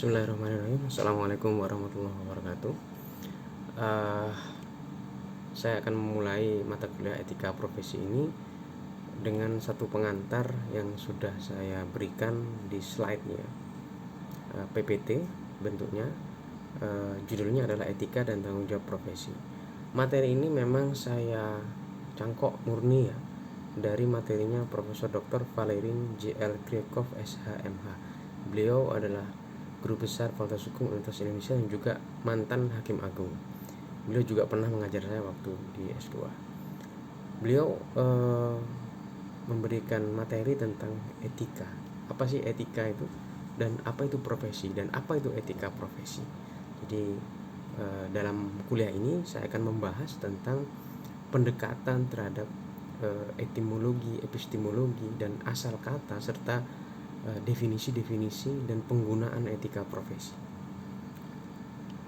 Bismillahirrahmanirrahim. Assalamualaikum warahmatullahi wabarakatuh. Eh, saya akan memulai mata kuliah etika profesi ini dengan satu pengantar yang sudah saya berikan di slide-nya. PPT bentuknya, judulnya adalah Etika dan Tanggung Jawab Profesi. Materi ini memang saya cangkok murni ya dari materinya Profesor Dr. Valerin J.L. Kriakov SH.MH. Beliau adalah Guru Besar Fakultas Hukum Universitas Indonesia yang juga mantan Hakim Agung. Beliau juga pernah mengajar saya waktu di S2. Beliau memberikan materi tentang etika. Apa sih etika itu? Dan apa itu profesi? Dan apa itu etika profesi? Jadi dalam kuliah ini saya akan membahas tentang pendekatan terhadap etimologi, epistemologi, dan asal kata serta definisi-definisi dan penggunaan etika profesi.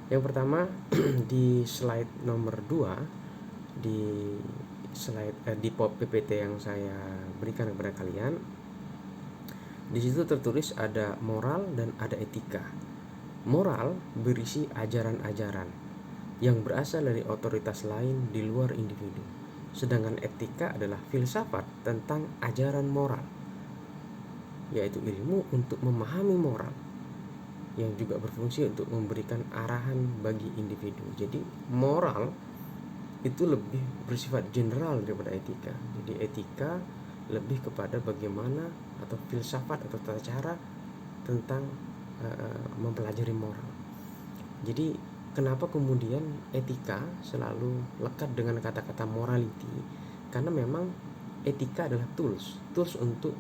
Yang pertama di slide nomor 2 di slide di PPT yang saya berikan kepada kalian, di situ tertulis ada moral dan ada etika. Moral berisi ajaran-ajaran yang berasal dari otoritas lain di luar individu, sedangkan etika adalah filsafat tentang ajaran moral, yaitu ilmu untuk memahami moral yang juga berfungsi untuk memberikan arahan bagi individu. Jadi moral itu lebih bersifat general daripada etika. Jadi etika lebih kepada bagaimana atau filsafat atau tata cara tentang mempelajari moral. Jadi kenapa kemudian etika selalu lekat dengan kata-kata morality? Karena memang etika adalah tools untuk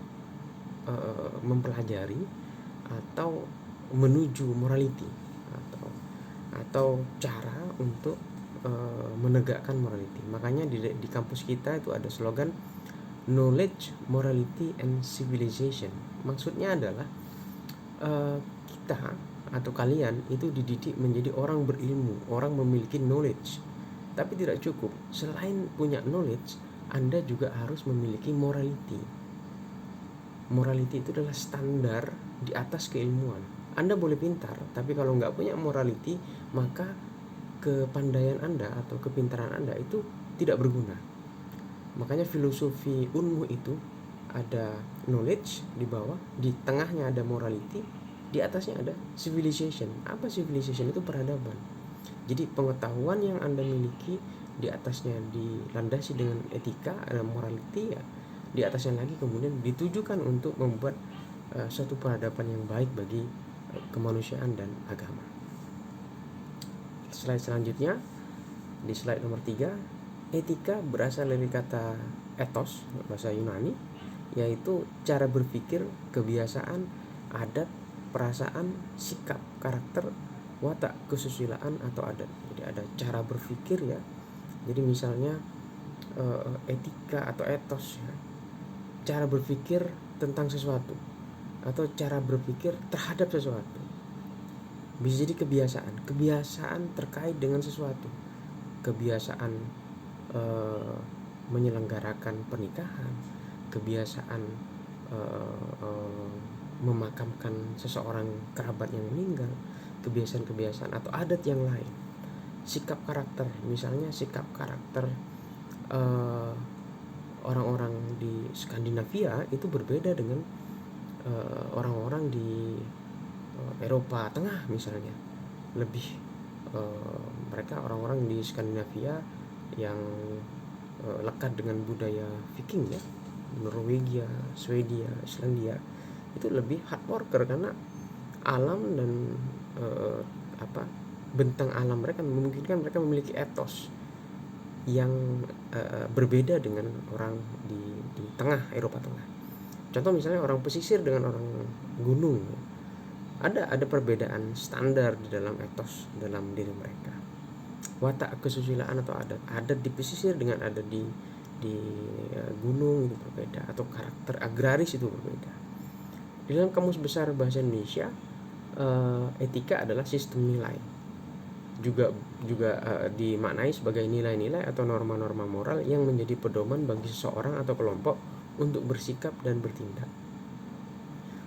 mempelajari atau menuju morality atau cara untuk menegakkan morality. Makanya di kampus kita itu ada slogan knowledge, morality, and civilization. Maksudnya adalah kita atau kalian itu dididik menjadi orang berilmu, orang memiliki knowledge. Tapi tidak cukup. Selain punya knowledge, Anda juga harus memiliki morality. Morality itu adalah standar di atas keilmuan. Anda boleh pintar, tapi kalau nggak punya morality, maka kepandaian Anda atau kepintaran Anda itu tidak berguna. Makanya filosofi Unmu itu ada knowledge di bawah, di tengahnya ada morality, di atasnya ada civilization. Apa civilization? Itu peradaban. Jadi pengetahuan yang Anda miliki di atasnya dilandasi dengan etika, ada morality ya. Di atasnya lagi kemudian ditujukan untuk membuat suatu peradaban yang baik bagi kemanusiaan dan agama. Slide selanjutnya, di slide nomor 3, etika berasal dari kata ethos, bahasa Yunani, yaitu cara berpikir, kebiasaan, adat, perasaan, sikap, karakter, watak, kesusilaan atau adat. Jadi ada cara berpikir ya. Jadi misalnya etika atau ethos ya, cara berpikir tentang sesuatu atau cara berpikir terhadap sesuatu. Bisa jadi kebiasaan terkait dengan sesuatu, kebiasaan menyelenggarakan pernikahan, kebiasaan memakamkan seseorang kerabat yang meninggal, kebiasaan-kebiasaan atau adat yang lain. Sikap karakter, misalnya sikap karakter orang-orang di Skandinavia itu berbeda dengan orang-orang di Eropa Tengah misalnya. Lebih mereka orang-orang di Skandinavia yang lekat dengan budaya Viking ya, Norwegia, Swedia, Islandia, itu lebih hard worker karena alam dan bentang alam mereka memungkinkan mereka memiliki etos yang berbeda dengan orang di tengah Eropa Tengah. Contoh misalnya orang pesisir dengan orang gunung, ada perbedaan standar di dalam etos dalam diri mereka. Watak kesusilaan atau adat di pesisir dengan adat di gunung itu berbeda, atau karakter agraris itu berbeda. Di dalam Kamus Besar Bahasa Indonesia, etika adalah sistem nilai. Juga dimaknai sebagai nilai-nilai atau norma-norma moral yang menjadi pedoman bagi seseorang atau kelompok untuk bersikap dan bertindak.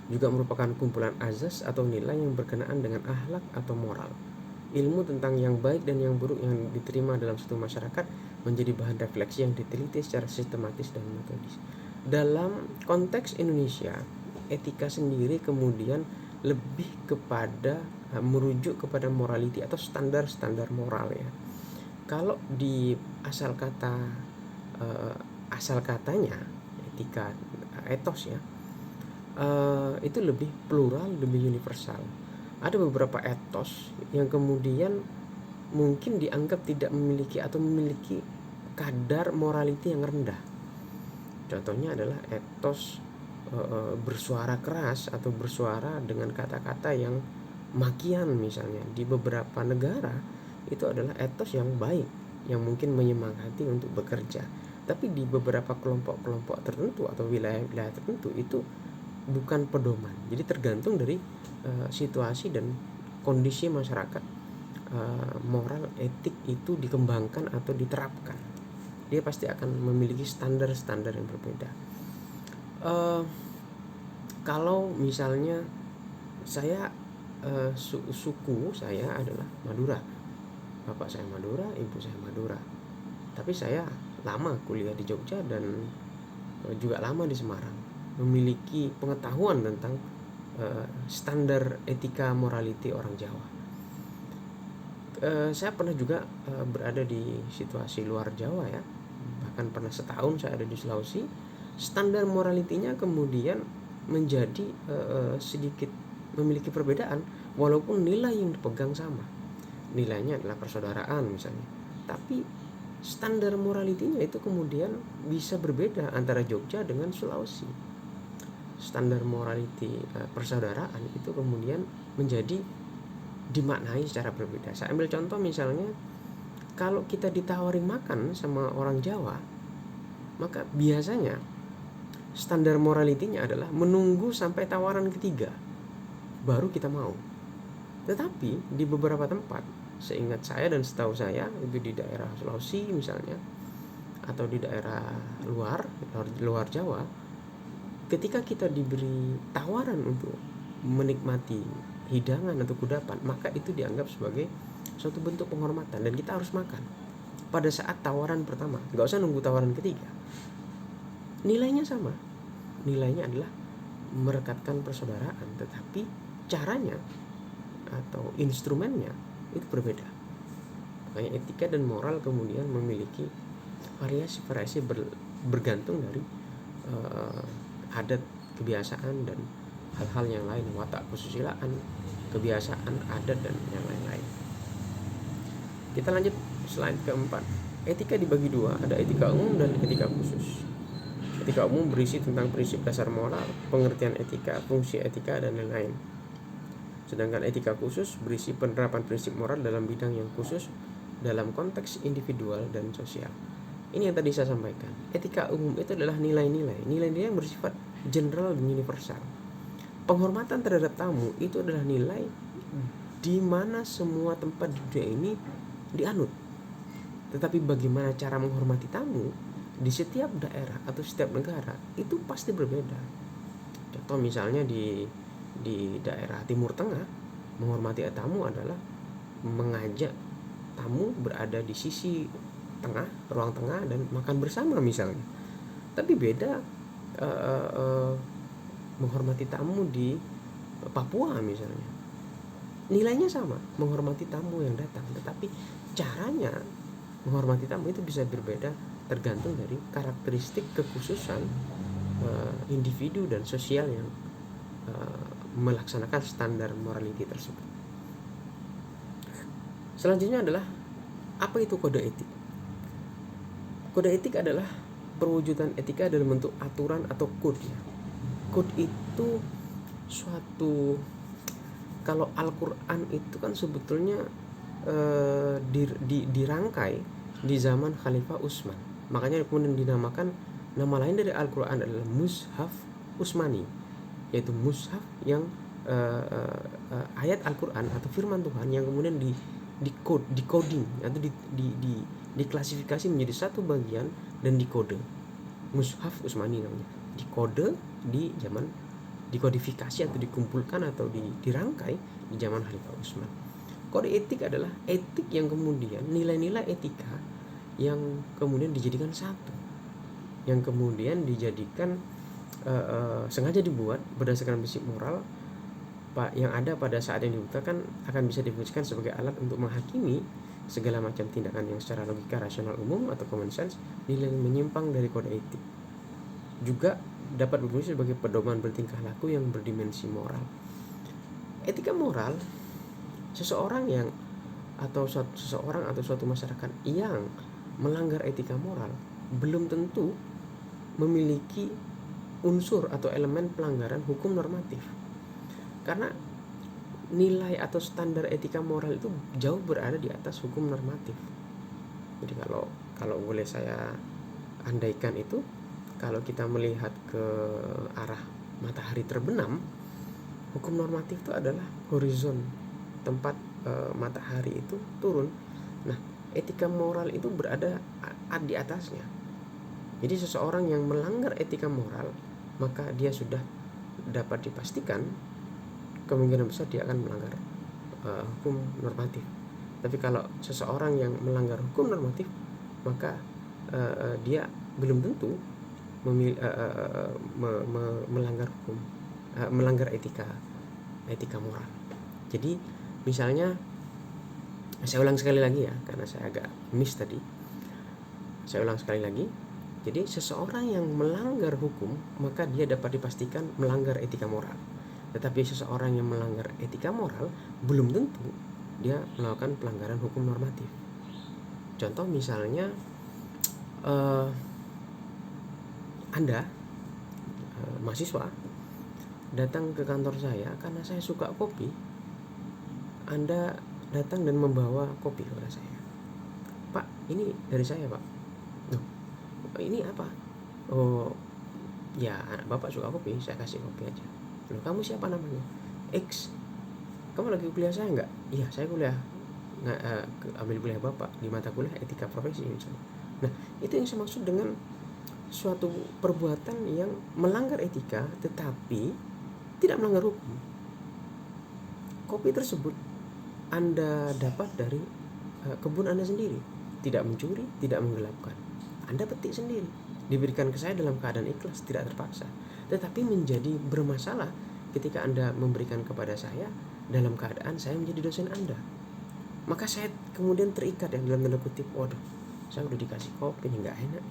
juga merupakan kumpulan azas atau nilai yang berkenaan dengan akhlak atau moral. Ilmu tentang yang baik dan yang buruk yang diterima dalam suatu masyarakat menjadi bahan refleksi yang diteliti secara sistematis dan metodis. Dalam konteks Indonesia, etika sendiri kemudian lebih kepada merujuk kepada morality atau standar-standar moral ya. Kalau di asal katanya etika, etos ya, itu lebih plural, lebih universal. Ada beberapa etos yang kemudian mungkin dianggap tidak memiliki atau memiliki kadar morality yang rendah. Contohnya adalah etos bersuara keras atau bersuara dengan kata-kata yang makian misalnya. Di beberapa negara itu adalah etos yang baik, yang mungkin menyemangati untuk bekerja. Tapi di beberapa kelompok-kelompok tertentu atau wilayah-wilayah tertentu itu bukan pedoman. Jadi tergantung dari situasi dan kondisi masyarakat, moral etik itu dikembangkan atau diterapkan. Dia pasti akan memiliki standar-standar yang berbeda. Kalau misalnya saya, suku saya adalah Madura, bapak saya Madura, ibu saya Madura, tapi saya lama kuliah di Jogja dan juga lama di Semarang, memiliki pengetahuan tentang standar etika morality orang Jawa. Saya pernah juga berada di situasi luar Jawa ya, bahkan pernah setahun saya ada di Sulawesi. Standar moralitinya kemudian menjadi sedikit memiliki perbedaan, walaupun nilai yang dipegang sama, nilainya adalah persaudaraan misalnya, tapi standar moralitinya itu kemudian bisa berbeda antara Jogja dengan Sulawesi. Standar morality persaudaraan itu kemudian menjadi dimaknai secara berbeda. Saya ambil contoh misalnya, kalau kita ditawari makan sama orang Jawa, maka biasanya standar moralitinya adalah menunggu sampai tawaran ketiga baru kita mau. Tetapi di beberapa tempat, seingat saya dan setahu saya itu di daerah Sulawesi misalnya, atau di daerah luar Jawa, ketika kita diberi tawaran untuk menikmati hidangan atau kudapan, maka itu dianggap sebagai suatu bentuk penghormatan dan kita harus makan pada saat tawaran pertama, nggak usah nunggu tawaran ketiga. Nilainya sama, nilainya adalah merekatkan persaudaraan, tetapi caranya atau instrumennya itu berbeda. Makanya etika dan moral kemudian memiliki variasi-variasi bergantung dari adat, kebiasaan, dan hal-hal yang lain, watak kesusilaan, kebiasaan, adat, dan yang lain-lain. Kita lanjut slide keempat. Etika dibagi dua, ada etika umum dan etika khusus. Etika umum berisi tentang prinsip dasar moral, pengertian etika, fungsi etika, dan lain-lain. Sedangkan etika khusus berisi penerapan prinsip moral dalam bidang yang khusus dalam konteks individual dan sosial. Ini yang tadi saya sampaikan. Etika umum itu adalah nilai-nilai yang bersifat general dan universal. Penghormatan terhadap tamu itu adalah nilai di mana semua tempat di dunia ini dianut. Tetapi bagaimana cara menghormati tamu di setiap daerah atau setiap negara itu pasti berbeda. Contoh misalnya di daerah Timur Tengah, menghormati tamu adalah mengajak tamu berada di sisi tengah, ruang tengah, dan makan bersama misalnya. Tapi beda menghormati tamu di Papua misalnya. Nilainya sama, menghormati tamu yang datang, tetapi caranya menghormati tamu itu bisa berbeda tergantung dari karakteristik kekhususan individu dan sosial yang melaksanakan standar morality tersebut. Selanjutnya adalah, apa itu kode etik? Kode etik adalah perwujudan etika dalam bentuk aturan atau code ya. Code itu suatu, kalau Al-Quran itu kan sebetulnya dirangkai di zaman Khalifah Utsman. Makanya kemudian dinamakan, nama lain dari Al-Quran adalah Mushaf Utsmani, yaitu mushaf yang ayat Al-Quran atau firman Tuhan yang kemudian decoding atau diklasifikasi menjadi satu bagian dan dikode. Mushaf Utsmani namanya, dikode di zaman dikodifikasi atau dikumpulkan atau dirangkai di zaman Khalifah Utsman. Kode etik adalah etik yang kemudian nilai-nilai etika yang kemudian dijadikan satu, yang kemudian dijadikan sengaja dibuat berdasarkan prinsip moral yang ada pada saat yang dibutuhkan akan bisa difungsikan sebagai alat untuk menghakimi segala macam tindakan yang secara logika rasional umum atau common sense nilai menyimpang dari kode etik. Juga dapat berfungsi sebagai pedoman bertingkah laku yang berdimensi moral. Etika moral seseorang atau suatu masyarakat yang melanggar etika moral belum tentu memiliki unsur atau elemen pelanggaran hukum normatif. Karena nilai atau standar etika moral itu jauh berada di atas hukum normatif. Jadi kalau boleh saya andaikan itu, kalau kita melihat ke arah matahari terbenam, hukum normatif itu adalah horizon tempat matahari itu turun. Nah, etika moral itu berada di atasnya. Jadi seseorang yang melanggar etika moral, maka dia sudah dapat dipastikan kemungkinan besar dia akan melanggar hukum normatif. Tapi kalau seseorang yang melanggar hukum normatif, maka dia belum tentu melanggar hukum, melanggar etika moral. Jadi misalnya, saya ulang sekali lagi ya, karena saya agak miss tadi. Saya ulang sekali lagi. Jadi seseorang yang melanggar hukum, maka dia dapat dipastikan melanggar etika moral. Tetapi seseorang yang melanggar etika moral belum tentu dia melakukan pelanggaran hukum normatif. Contoh misalnya, Anda mahasiswa datang ke kantor saya karena saya suka kopi. Anda datang dan membawa kopi kepada saya. Pak, ini dari saya, Pak. Loh, ini apa? Oh, ya Bapak suka kopi, saya kasih kopi aja. Loh, kamu siapa namanya? X. Kamu lagi kuliah saya enggak? Iya, saya kuliah. Ambil kuliah Bapak di mata kuliah etika profesi misalnya. Nah, itu yang saya maksud dengan suatu perbuatan yang melanggar etika tetapi tidak melanggar hukum. Kopi tersebut Anda dapat dari kebun Anda sendiri, tidak mencuri, tidak menggelapkan. Anda petik sendiri, diberikan ke saya dalam keadaan ikhlas, tidak terpaksa. Tetapi menjadi bermasalah ketika Anda memberikan kepada saya dalam keadaan saya menjadi dosen Anda. Maka saya kemudian terikat ya, dalam tanda kutip, waduh, saya udah dikasih kopi nih, nggak enak.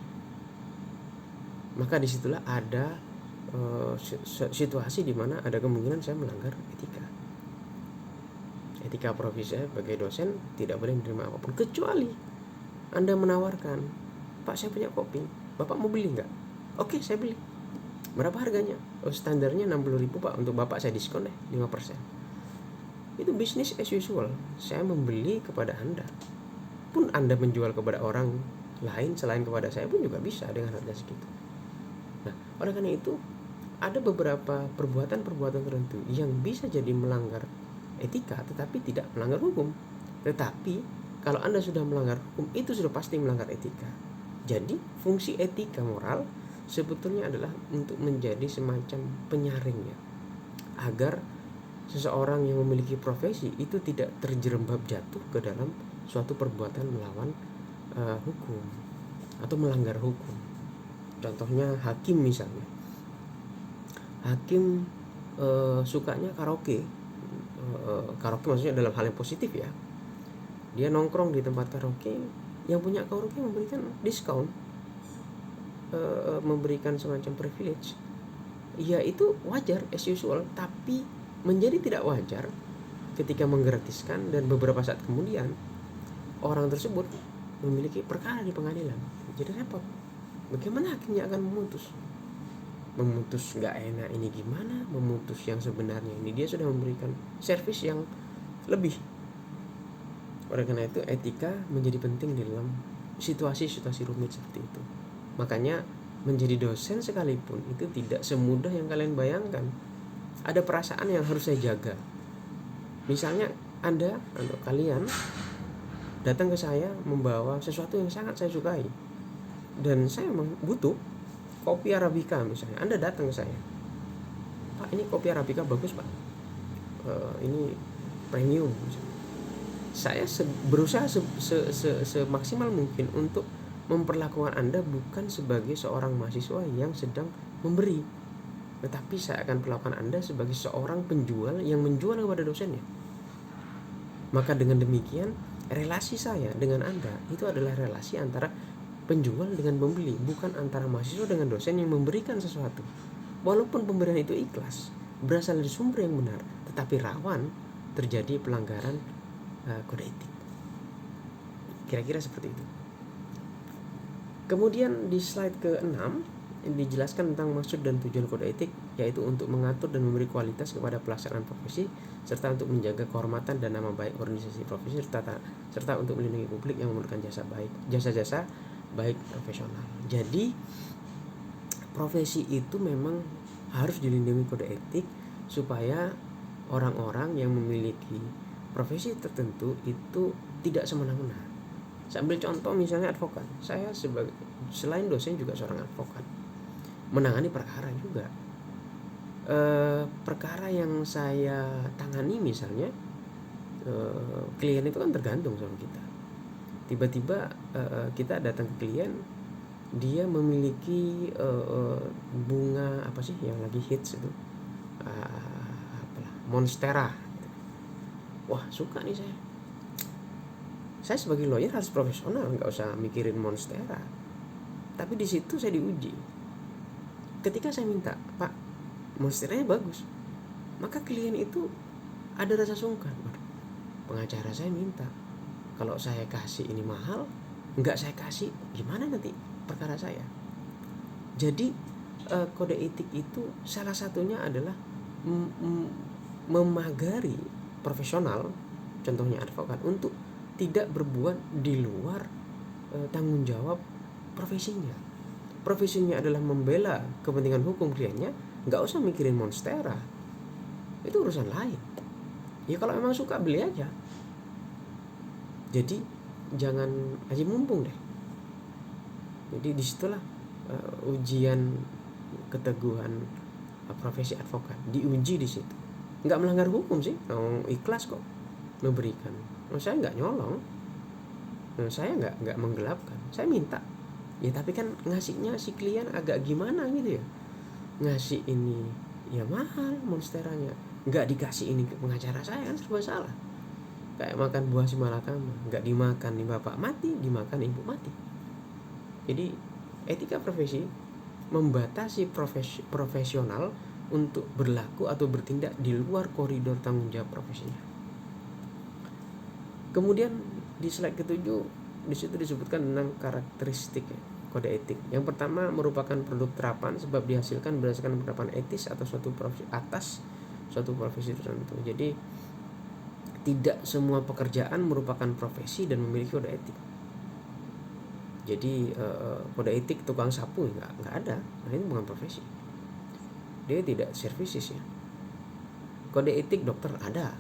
Maka disitulah ada situasi di mana ada kemungkinan saya melanggar etika profesi. Saya sebagai dosen tidak boleh menerima apapun kecuali Anda menawarkan, Pak, saya punya kopi, Bapak mau beli nggak? Oke, saya beli. Berapa harganya? Oh, standarnya 60.000 Pak, untuk Bapak saya diskon deh 5%. Itu bisnis as usual. Saya membeli kepada Anda. Pun Anda menjual kepada orang lain selain kepada saya pun juga bisa dengan harga segitu. Nah, oleh karena itu ada beberapa perbuatan-perbuatan tertentu yang bisa jadi melanggar etika tetapi tidak melanggar hukum. Tetapi kalau Anda sudah melanggar hukum, itu sudah pasti melanggar etika. Jadi fungsi etika moral sebetulnya adalah untuk menjadi semacam penyaringnya, agar seseorang yang memiliki profesi itu tidak terjerembab jatuh ke dalam suatu perbuatan melawan hukum atau melanggar hukum. Contohnya hakim misalnya. Hakim sukanya karaoke. Karaoke maksudnya dalam hal yang positif ya. Dia nongkrong di tempat karaoke, yang punya karaoke memberikan diskon, memberikan semacam privilege. Ya itu wajar as usual, tapi menjadi tidak wajar ketika menggratiskan dan beberapa saat kemudian orang tersebut memiliki perkara di pengadilan. Jadi repot. Bagaimana hakimnya akan memutus nggak enak ini gimana, memutus yang sebenarnya ini dia sudah memberikan servis yang lebih. Oleh karena itu etika menjadi penting dalam situasi-situasi rumit seperti itu. Makanya menjadi dosen sekalipun itu tidak semudah yang kalian bayangkan. Ada perasaan yang harus saya jaga. Misalnya Anda atau kalian datang ke saya membawa sesuatu yang sangat saya sukai, dan saya memang butuh kopi Arabica misalnya. Anda datang ke saya, Pak, Pak ini kopi Arabica bagus Pak, ini premium. Saya berusaha semaksimal mungkin untuk memperlakukan Anda bukan sebagai seorang mahasiswa yang sedang memberi, tetapi saya akan perlakukan Anda sebagai seorang penjual yang menjual kepada dosennya. Maka dengan demikian relasi saya dengan Anda itu adalah relasi antara penjual dengan pembeli, bukan antara mahasiswa dengan dosen yang memberikan sesuatu. Walaupun pemberian itu ikhlas, berasal dari sumber yang benar, tetapi rawan terjadi pelanggaran kode etik. Kira-kira seperti itu. Kemudian di slide ke-6 dijelaskan tentang maksud dan tujuan kode etik, yaitu untuk mengatur dan memberi kualitas kepada pelaksanaan profesi, serta untuk menjaga kehormatan dan nama baik organisasi profesi, serta untuk melindungi publik yang memerlukan jasa-jasa baik profesional. Jadi profesi itu memang harus dilindungi kode etik supaya orang-orang yang memiliki profesi tertentu itu tidak semena-mena. Saya ambil contoh misalnya advokat. Saya selain dosen juga seorang advokat, menangani perkara juga. Perkara yang saya tangani misalnya, klien itu kan tergantung sama kita. Tiba-tiba kita datang ke klien, dia memiliki bunga apa sih yang lagi hits itu, monstera. Wah, suka nih saya sebagai lawyer harus profesional, nggak usah mikirin monstera. Tapi di situ saya diuji. Ketika saya minta, Pak, monsteranya bagus, maka klien itu ada rasa sungkan. Pengacara saya minta, kalau saya kasih ini mahal, nggak saya kasih, gimana nanti perkara saya? Jadi kode etik itu salah satunya adalah memagari profesional, contohnya advokat, untuk tidak berbuat di luar tanggung jawab profesinya. Profesinya adalah membela kepentingan hukum kliennya, nggak usah mikirin monstera, itu urusan lain. Ya kalau memang suka beli aja. Jadi jangan aja mumpung deh. Jadi disitulah ujian keteguhan profesi advokat, diuji di situ. Nggak melanggar hukum sih, ikhlas kok memberikan. Saya nggak nyolong, saya nggak menggelapkan, saya minta. Ya tapi kan ngasihnya si klien agak gimana gitu ya, ngasih ini ya mahal monsteranya, nggak dikasih ini ke pengacara saya kan serba salah. Kayak makan buah si malakama, nggak dimakan nih bapak mati, dimakan ibu mati. Jadi etika profesi membatasi profesional untuk berlaku atau bertindak di luar koridor tanggung jawab profesinya. Kemudian di slide ke-7 di situ disebutkan tentang karakteristik kode etik. Yang pertama merupakan produk terapan sebab dihasilkan berdasarkan penerapan etis atau suatu profesi tertentu. Jadi tidak semua pekerjaan merupakan profesi dan memiliki kode etik. Jadi kode etik tukang sapu nggak ada, nah ini bukan profesi. Dia tidak services ya. Kode etik dokter ada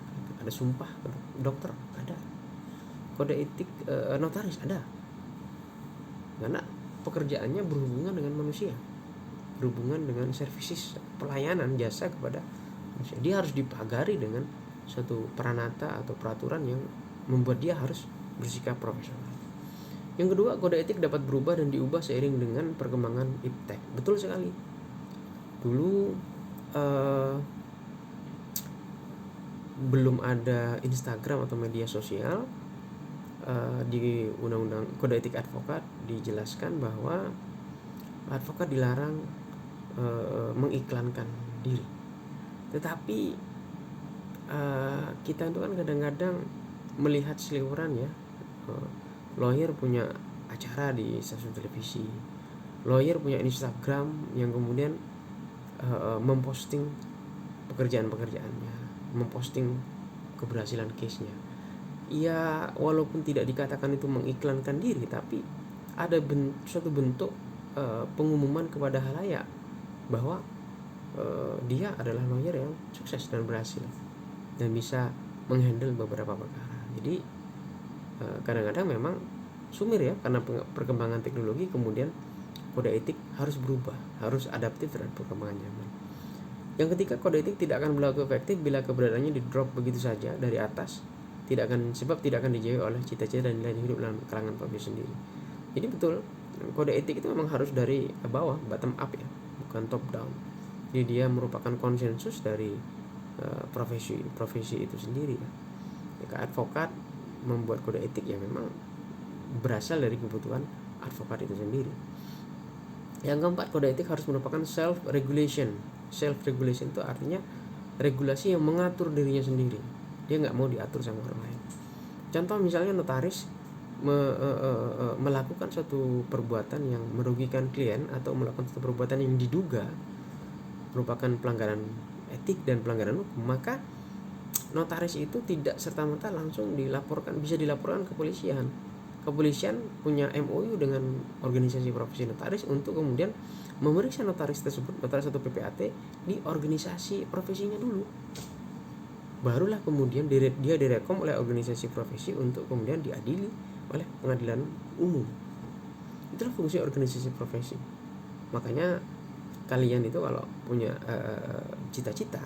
sumpah dokter ada. Kode etik notaris ada, karena pekerjaannya berhubungan dengan manusia, berhubungan dengan services, pelayanan jasa kepada manusia. Dia harus dipagari dengan suatu peranata atau peraturan yang membuat dia harus bersikap profesional. Yang kedua, kode etik dapat berubah dan diubah seiring dengan perkembangan iptek. Betul sekali. Dulu belum ada Instagram atau media sosial, di undang-undang kode etik advokat dijelaskan bahwa advokat dilarang mengiklankan diri. Tetapi kita itu kan kadang-kadang melihat seliweran ya, lawyer punya acara di stasiun televisi, lawyer punya Instagram yang kemudian memposting pekerjaan-pekerjaannya, memposting keberhasilan case-nya. Ya walaupun tidak dikatakan itu mengiklankan diri, tapi ada suatu bentuk pengumuman kepada halayak bahwa dia adalah lawyer yang sukses dan berhasil dan bisa menghandle beberapa perkara. Jadi kadang-kadang memang sumir ya, karena perkembangan teknologi kemudian kode etik harus berubah, harus adaptif terhadap perkembangan zaman. Yang ketiga, kode etik tidak akan berlaku efektif bila keberadaannya di drop begitu saja dari atas, tidak akan dijauhi oleh cita-cita dan nilai hidup dalam kalangan profesi sendiri. Jadi betul, kode etik itu memang harus dari bawah, bottom up ya, bukan top down. Jadi dia merupakan konsensus dari profesi itu sendiri ya. Advokat membuat kode etik ya memang berasal dari kebutuhan advokat itu sendiri. Yang keempat, kode etik harus merupakan self regulation itu artinya regulasi yang mengatur dirinya sendiri. Dia nggak mau diatur sama orang lain. Contoh misalnya notaris melakukan suatu perbuatan yang merugikan klien atau melakukan suatu perbuatan yang diduga merupakan pelanggaran etik dan pelanggaran hukum, maka notaris itu tidak serta-merta langsung bisa dilaporkan ke kepolisian. Kepolisian punya MOU dengan organisasi profesi notaris untuk kemudian memeriksa notaris tersebut, notaris atau PPAT, di organisasi profesinya dulu. Barulah kemudian dia direkom oleh organisasi profesi untuk kemudian diadili oleh pengadilan umum. Itulah fungsi organisasi profesi. Makanya kalian itu kalau punya cita-cita,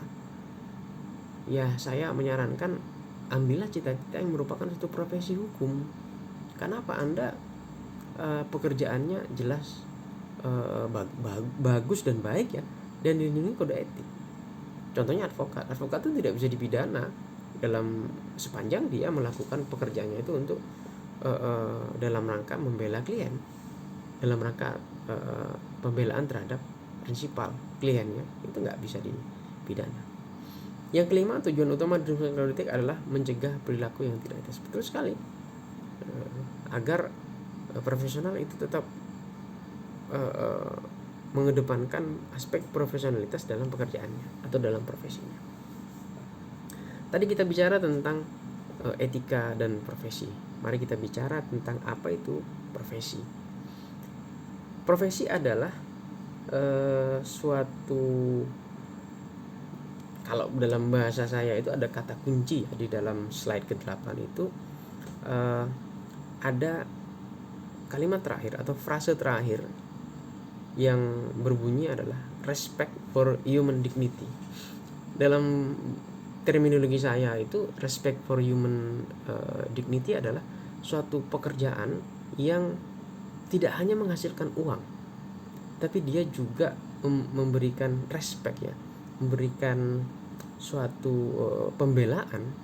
ya saya menyarankan ambillah cita-cita yang merupakan satu profesi hukum. Kenapa? Anda pekerjaannya jelas bagus dan baik ya, dan dilindungi kode etik. Contohnya advokat itu tidak bisa dipidana dalam sepanjang dia melakukan pekerjaannya itu untuk dalam rangka membela klien, dalam rangka pembelaan terhadap prinsipal kliennya, itu nggak bisa dipidana. Yang kelima, tujuan utama dari kode etik adalah mencegah perilaku yang tidak etis. Betul sekali, agar profesional itu tetap mengedepankan aspek profesionalitas dalam pekerjaannya atau dalam profesinya. Tadi kita bicara tentang etika dan profesi. Mari kita bicara tentang apa itu profesi. Profesi adalah suatu, kalau dalam bahasa saya itu ada kata kunci ya, di dalam slide ke-8 itu ada kalimat terakhir atau frase terakhir yang berbunyi adalah respect for human dignity. Dalam terminologi saya itu respect for human dignity adalah suatu pekerjaan yang tidak hanya menghasilkan uang, tapi dia juga memberikan respect ya, memberikan suatu pembelaan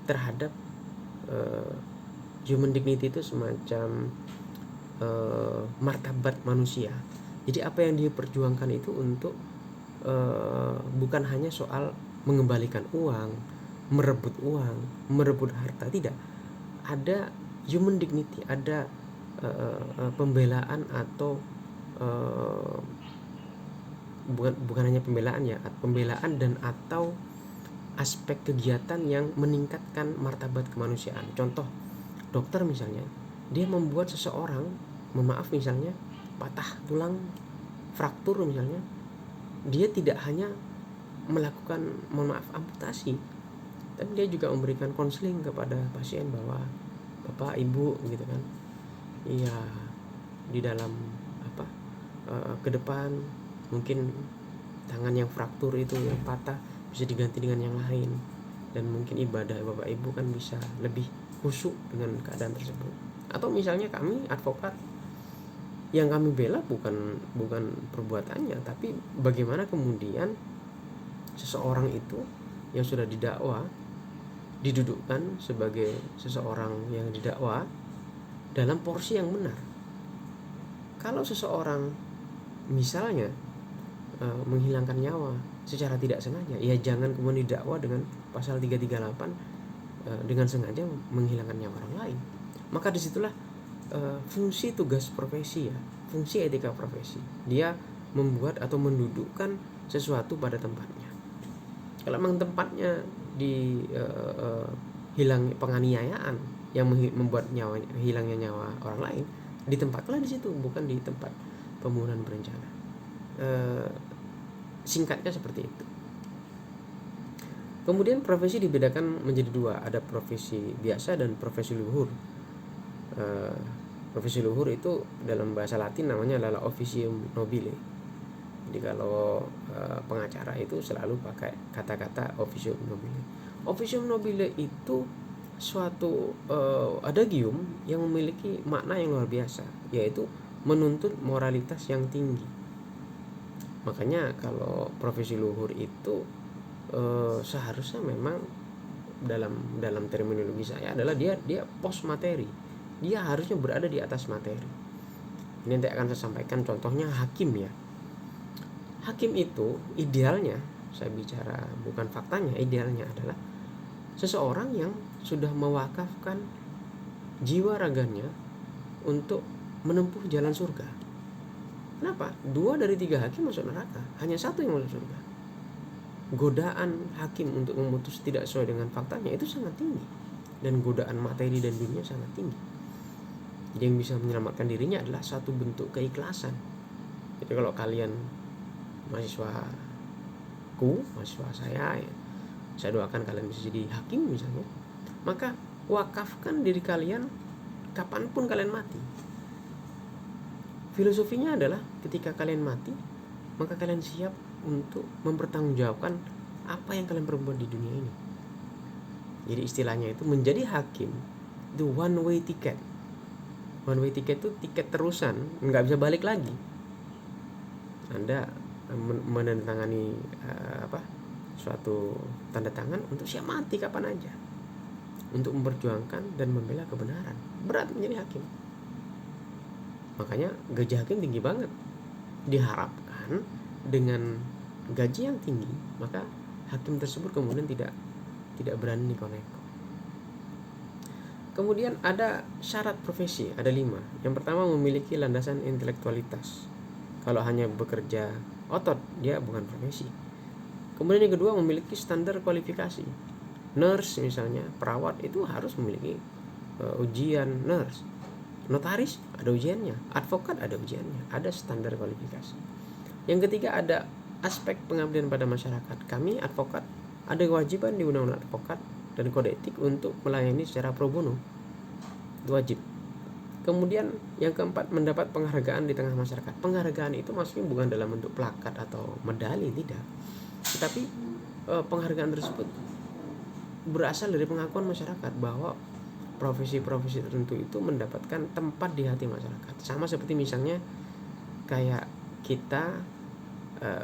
terhadap human dignity itu semacam martabat manusia. Jadi apa yang dia perjuangkan itu untuk bukan hanya soal mengembalikan uang, merebut harta, tidak. Ada human dignity, ada pembelaan atau bukan hanya pembelaan ya, pembelaan dan atau aspek kegiatan yang meningkatkan martabat kemanusiaan. Contoh, dokter misalnya, dia membuat seseorang, misalnya patah tulang, fraktur misalnya, dia tidak hanya melakukan amputasi, tapi dia juga memberikan konseling kepada pasien bahwa bapak ibu gitu kan, iya di dalam ke depan mungkin tangan yang fraktur itu yang patah bisa diganti dengan yang lain, dan mungkin ibadah bapak ibu kan bisa lebih khusyuk dengan keadaan tersebut. Atau misalnya kami advokat, yang kami bela bukan perbuatannya, tapi bagaimana kemudian seseorang itu yang sudah didakwa didudukkan sebagai seseorang yang didakwa dalam porsi yang benar. Kalau seseorang misalnya menghilangkan nyawa secara tidak sengaja, ya jangan kemudian didakwa dengan pasal 338 dengan sengaja menghilangkan nyawa orang lain. Maka disitulah fungsi tugas profesi ya, fungsi etika profesi. Dia membuat atau mendudukkan sesuatu pada tempatnya. Kalau memang tempatnya di hilang penganiayaan yang membuat hilangnya nyawa orang lain, ditempatkanlah di situ, bukan di tempat pembunuhan berencana. Singkatnya seperti itu. Kemudian profesi dibedakan menjadi dua, ada profesi biasa dan profesi luhur. Profesi luhur itu dalam bahasa Latin namanya adalah officium nobile. Jadi kalau pengacara itu selalu pakai kata-kata officium nobile. Officium nobile itu suatu adagium yang memiliki makna yang luar biasa, yaitu menuntut moralitas yang tinggi. Makanya kalau profesi luhur itu seharusnya memang dalam terminologi saya adalah dia post materi. Dia harusnya berada di atas materi. Ini nanti akan saya sampaikan contohnya hakim ya. Hakim itu idealnya, saya bicara bukan faktanya, idealnya adalah seseorang yang sudah mewakafkan jiwa raganya untuk menempuh jalan surga. Kenapa? 2 dari 3 hakim masuk neraka, hanya 1 yang masuk surga. Godaan hakim untuk memutus tidak sesuai dengan faktanya itu sangat tinggi, dan godaan materi dan dunia sangat tinggi. Jadi yang bisa menyelamatkan dirinya adalah satu bentuk keikhlasan. Jadi kalau kalian mahasiswa saya ya, saya doakan kalian bisa jadi hakim misalnya, maka wakafkan diri kalian kapanpun kalian mati. Filosofinya adalah ketika kalian mati, maka kalian siap untuk mempertanggungjawabkan apa yang kalian perbuat di dunia ini. Jadi istilahnya itu menjadi hakim itu one way ticket. One way ticket itu tiket terusan, nggak bisa balik lagi. Anda menandatangani suatu tanda tangan untuk siap mati kapan aja, untuk memperjuangkan dan membela kebenaran. Berat menjadi hakim. Makanya gaji hakim tinggi banget. Diharapkan dengan gaji yang tinggi, maka hakim tersebut kemudian tidak berani neko-neko. Kemudian ada syarat profesi, ada 5. Yang pertama, memiliki landasan intelektualitas. Kalau hanya bekerja otot, dia bukan profesi. Kemudian yang kedua, memiliki standar kualifikasi. Nurse misalnya, perawat itu harus memiliki ujian nurse. Notaris ada ujiannya, advokat ada ujiannya, ada standar kualifikasi. Yang ketiga, ada aspek pengabdian pada masyarakat. Kami advokat ada kewajiban di Undang-Undang Advokat dan Kode Etik untuk melayani secara pro bono. Itu wajib. Kemudian yang keempat, mendapat penghargaan di tengah masyarakat. Penghargaan itu maksudnya bukan dalam bentuk plakat atau medali, tidak. Tetapi penghargaan tersebut berasal dari pengakuan masyarakat bahwa profesi-profesi tertentu itu mendapatkan tempat di hati masyarakat. Sama seperti misalnya kayak kita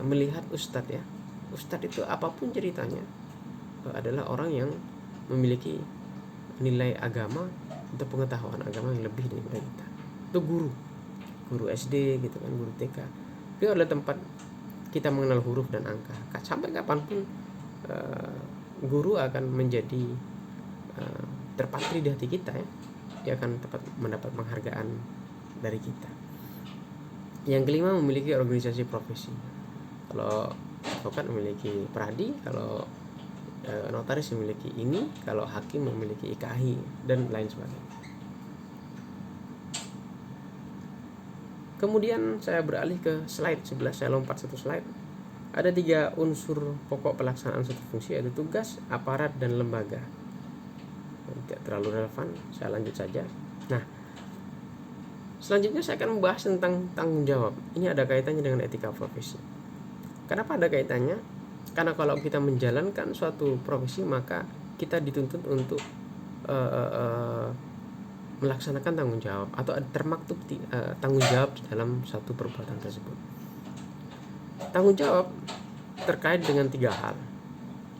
melihat ustadz ya. Ustadz itu apapun ceritanya adalah orang yang memiliki nilai agama atau pengetahuan agama yang lebih daripada kita. Itu guru SD gitu kan, guru TK. Dia adalah tempat kita mengenal huruf dan angka. Sampai kapanpun guru akan menjadi terpatri di hati kita ya. Dia akan mendapat penghargaan dari kita. Yang kelima, memiliki organisasi profesi. Kalau advokat memiliki pradi, kalau notaris memiliki ini, kalau hakim memiliki IKAHI dan lain sebagainya. Kemudian saya beralih ke slide 11, saya lompat satu slide. Ada 3 unsur pokok pelaksanaan suatu fungsi, yaitu tugas, aparat, dan lembaga. Tidak terlalu relevan, saya lanjut saja. Nah, selanjutnya saya akan membahas tentang tanggung jawab. Ini ada kaitannya dengan etika profesi. Kenapa ada kaitannya? Karena kalau kita menjalankan suatu profesi, maka kita dituntut untuk melaksanakan tanggung jawab atau termaktub tanggung jawab dalam satu perbuatan tersebut. Tanggung jawab terkait dengan 3 hal,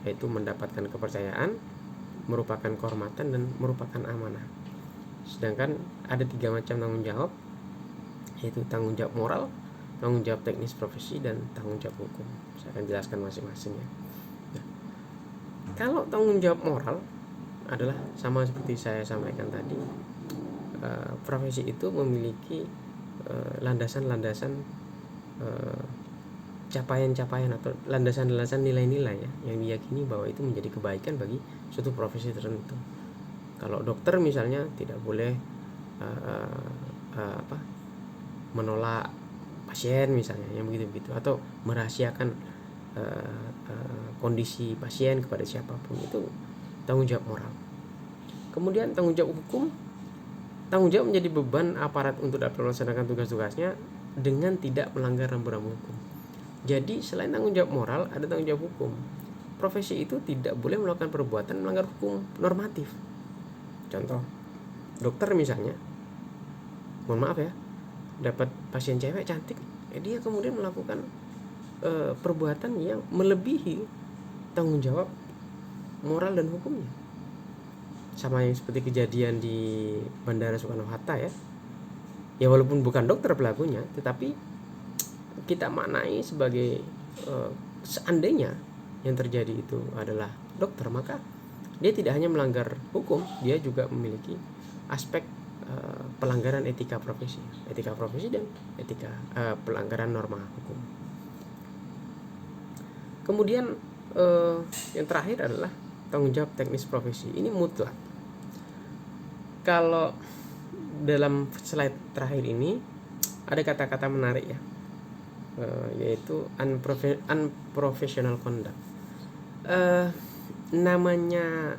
yaitu mendapatkan kepercayaan, merupakan kehormatan, dan merupakan amanah. Sedangkan ada 3 macam tanggung jawab, yaitu tanggung jawab moral, tanggung jawab teknis profesi, dan tanggung jawab hukum. Saya akan jelaskan masing-masingnya. Nah, kalau tanggung jawab moral adalah sama seperti saya sampaikan tadi, profesi itu memiliki landasan-landasan capaian-capaian atau landasan-landasan nilai-nilai ya, yang diyakini bahwa itu menjadi kebaikan bagi suatu profesi tertentu. Kalau dokter misalnya tidak boleh menolak pasien misalnya, yang begitu-begitu, atau merahasiakan kondisi pasien kepada siapapun, itu tanggung jawab moral. Kemudian tanggung jawab hukum, tanggung jawab menjadi beban aparat untuk dapat melaksanakan tugas-tugasnya dengan tidak melanggar rambu-rambu hukum. Jadi selain tanggung jawab moral, ada tanggung jawab hukum. Profesi itu tidak boleh melakukan perbuatan melanggar hukum normatif. Contoh, dokter misalnya, mohon maaf ya, dapat pasien cewek cantik, dia kemudian melakukan perbuatan yang melebihi tanggung jawab moral dan hukumnya. Sama yang seperti kejadian di Bandara Soekarno-Hatta ya. Ya walaupun bukan dokter pelakunya, tetapi kita maknai sebagai seandainya yang terjadi itu adalah dokter, maka dia tidak hanya melanggar hukum, dia juga memiliki aspek pelanggaran etika profesi dan etika pelanggaran norma hukum. Kemudian yang terakhir adalah tanggung jawab teknis profesi. Ini mutlak. Kalau dalam slide terakhir ini ada kata-kata menarik ya, yaitu unprofessional conduct. Namanya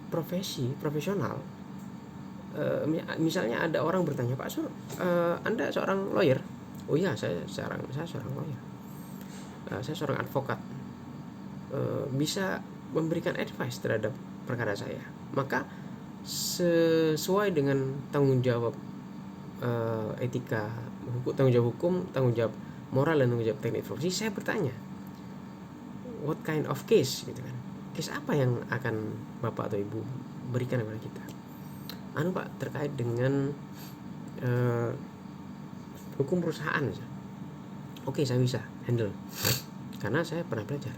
profesional. Misalnya ada orang bertanya, Pak Sur, Anda seorang lawyer? Oh iya, saya seorang lawyer. Saya seorang advokat. Bisa memberikan advice terhadap perkara saya. Maka sesuai dengan tanggung jawab etika, tanggung jawab hukum, tanggung jawab moral dan tanggung jawab teknik profesi, saya bertanya, what kind of case gitu kan? Case apa yang akan Bapak atau Ibu berikan kepada kita? Pak, terkait dengan hukum perusahaan. Oke, saya bisa handle karena saya pernah belajar.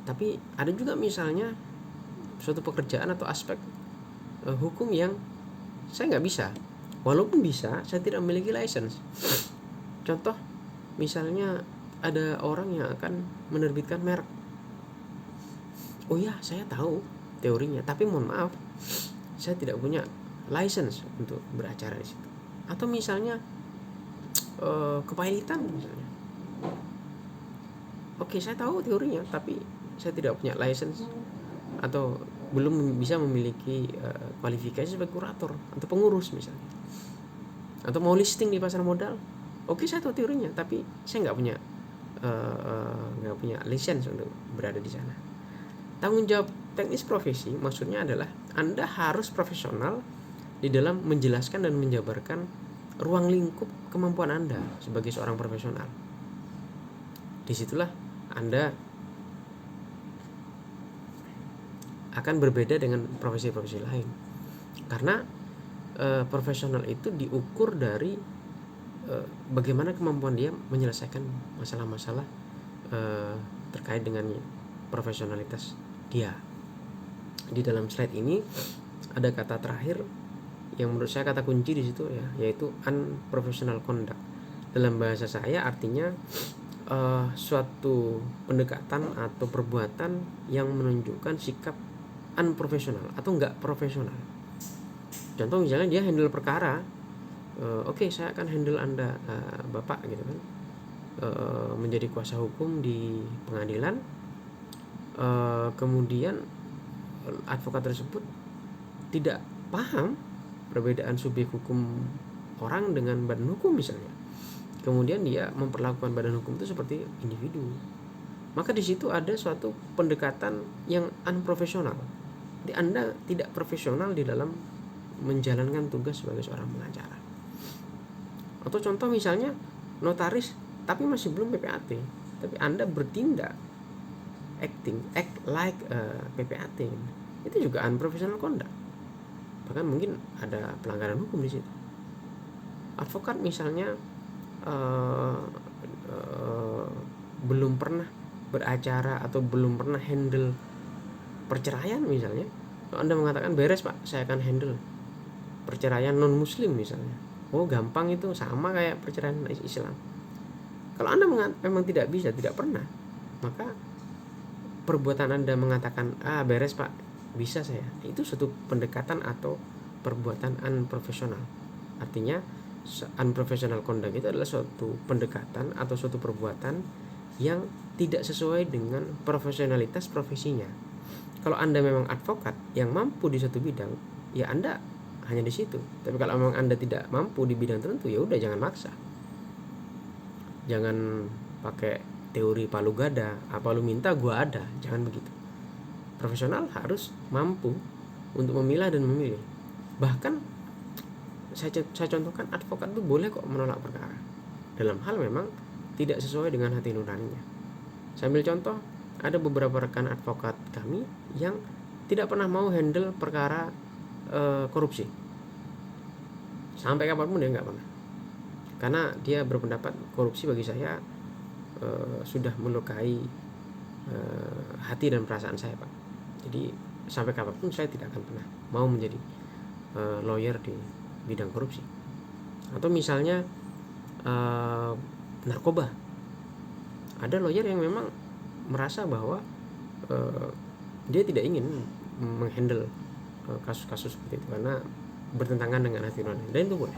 Tapi ada juga misalnya suatu pekerjaan atau aspek hukum yang saya nggak bisa. Walaupun bisa, saya tidak memiliki license. Contoh, misalnya ada orang yang akan menerbitkan merek. Oh ya, saya tahu teorinya, tapi mohon maaf, saya tidak punya license untuk beracara di situ. Atau misalnya kepailitan misalnya. Oke, saya tahu teorinya, tapi saya tidak punya license atau belum bisa memiliki kualifikasi sebagai kurator atau pengurus misalnya. Atau mau listing di pasar modal. Oke, saya tahu teorinya, tapi saya nggak punya license untuk berada di sana. Tanggung jawab teknis profesi maksudnya adalah Anda harus profesional di dalam menjelaskan dan menjabarkan ruang lingkup kemampuan Anda sebagai seorang profesional. Disitulah Anda akan berbeda dengan profesi-profesi lain, karena profesional itu diukur dari bagaimana kemampuan dia menyelesaikan masalah-masalah terkait dengan profesionalitas dia. Di dalam slide ini ada kata terakhir yang menurut saya kata kunci di situ ya, yaitu unprofessional conduct. Dalam bahasa saya artinya suatu pendekatan atau perbuatan yang menunjukkan sikap unprofesional atau enggak profesional. Contoh misalnya dia handle perkara, oke, saya akan handle Anda Bapak gitu kan, menjadi kuasa hukum di pengadilan. Kemudian advokat tersebut tidak paham perbedaan subjek hukum orang dengan badan hukum misalnya. Kemudian dia memperlakukan badan hukum itu seperti individu. Maka di situ ada suatu pendekatan yang unprofesional. Jadi Anda tidak profesional di dalam menjalankan tugas sebagai seorang pengacara. Atau contoh misalnya notaris tapi masih belum PPAT, tapi Anda bertindak act like PPAT, itu juga unprofessional conduct. Bahkan mungkin ada pelanggaran hukum di situ. Advokat misalnya belum pernah beracara atau belum pernah handle perceraian misalnya. Anda mengatakan beres Pak, saya akan handle perceraian non muslim misalnya. Oh gampang, itu sama kayak perceraian Islam. Kalau Anda memang tidak bisa, tidak pernah, maka perbuatan Anda mengatakan beres Pak, bisa saya, itu suatu pendekatan atau perbuatan unprofesional. Artinya unprofessional conduct itu adalah suatu pendekatan atau suatu perbuatan yang tidak sesuai dengan profesionalitas profesinya. Kalau Anda memang advokat yang mampu di suatu bidang, ya Anda hanya di situ. Tapi kalau memang Anda tidak mampu di bidang tertentu, ya udah jangan maksa. Jangan pakai teori palu gada, apa lu minta gua ada, jangan begitu. Profesional harus mampu untuk memilah dan memilih. Bahkan saya contohkan, advokat itu boleh kok menolak perkara dalam hal memang tidak sesuai dengan hati nuraninya. Saya ambil contoh, ada beberapa rekan advokat kami yang tidak pernah mau handle perkara korupsi. Sampai kapanpun dia nggak pernah. Karena dia berpendapat korupsi bagi saya sudah melukai hati dan perasaan saya, Pak. Jadi sampai kapanpun saya tidak akan pernah mau menjadi lawyer di bidang korupsi. Atau misalnya narkoba, ada lawyer yang memang merasa bahwa dia tidak ingin menghandle kasus-kasus seperti itu karena bertentangan dengan hati nurani, dan itu boleh.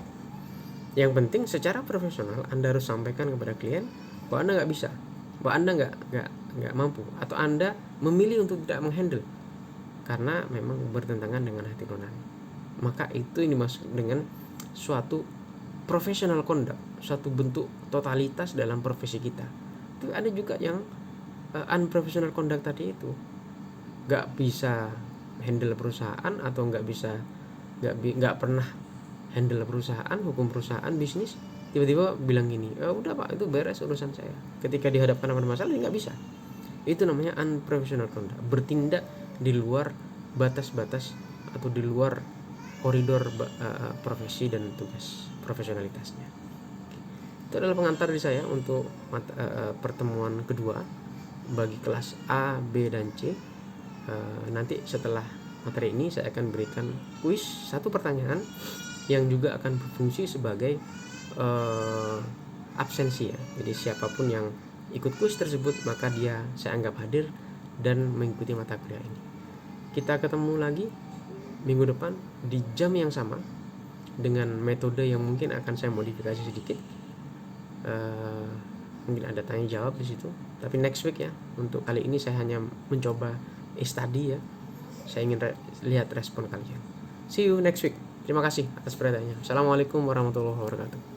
Yang penting secara profesional Anda harus sampaikan kepada klien bahwa Anda nggak bisa, bahwa Anda nggak mampu, atau Anda memilih untuk tidak menghandle karena memang bertentangan dengan hati nurani. Maka itu yang dimaksud dengan suatu professional conduct, suatu bentuk totalitas dalam profesi kita. Itu ada juga yang unprofessional conduct tadi itu, nggak bisa handle perusahaan atau nggak pernah handle perusahaan, hukum perusahaan, bisnis, tiba-tiba bilang gini, udah Pak, itu beres urusan saya. Ketika dihadapkan pada masalah dia nggak bisa. Itu namanya unprofessional conduct, bertindak di luar batas-batas atau di luar koridor profesi dan tugas profesionalitasnya. Itu adalah pengantar dari saya untuk pertemuan kedua bagi kelas A, B, dan C. Nanti setelah materi ini saya akan berikan kuis 1 pertanyaan yang juga akan berfungsi sebagai absensi ya. Jadi siapapun yang ikut kuis tersebut maka dia saya anggap hadir dan mengikuti mata kuliah ini. Kita ketemu lagi minggu depan di jam yang sama dengan metode yang mungkin akan saya modifikasi sedikit. Mungkin ada tanya jawab di situ. Tapi next week ya. Untuk kali ini saya hanya mencoba study ya. Saya ingin lihat respon kalian. See you next week. Terima kasih atas perhatiannya. Assalamualaikum warahmatullahi wabarakatuh.